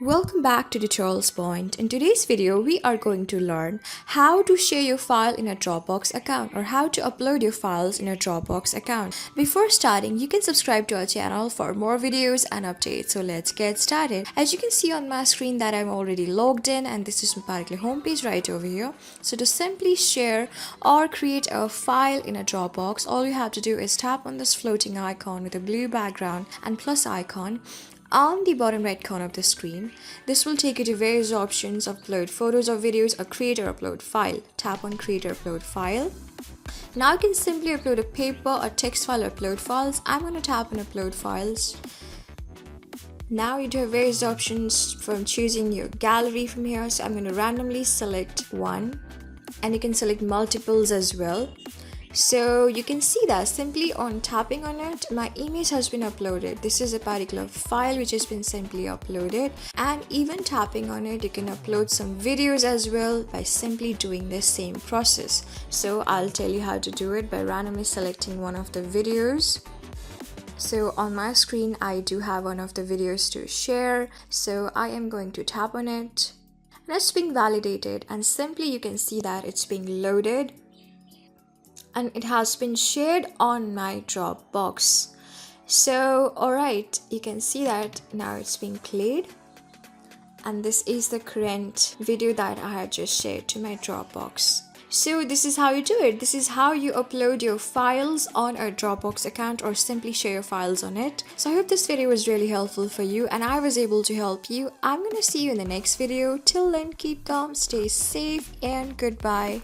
Welcome back to Tutorials Point. In today's video, we are going to learn how to share your file in a Dropbox account or how to upload your files in a Dropbox account. Before starting, you can subscribe to our channel for more videos and updates. So let's get started. As you can see on my screen that I'm already logged in and this is my particular homepage right over here. So to simply share or create a file in a Dropbox, all you have to do is tap on this floating icon with a blue background and plus icon on the bottom right corner of the screen. This will take you to various options: upload photos or videos, or create or upload file. Tap on create or upload file. Now you can simply upload a paper or text file or upload files. I'm going to tap on upload files. Now you do have various options from choosing your gallery from here. So I'm going to randomly select one, and you can select multiples as well. So you can see that simply on tapping on it, my image has been uploaded. This is a particular file which has been simply uploaded, and even tapping on it, you can upload some videos as well by simply doing the same process. So I'll tell you how to do it by randomly selecting one of the videos. So on my screen, I do have one of the videos to share. So I am going to tap on it, and it's being validated, and simply you can see that it's being loaded. And it has been shared on my Dropbox. So alright, you can see that now it's being played, and this is the current video that I had just shared to my Dropbox. So this is how you do it. This is how you upload your files on a Dropbox account or simply share your files on it. So I hope this video was really helpful for you and I was able to help you. I'm gonna see you in the next video. Till then, keep calm, stay safe, and goodbye.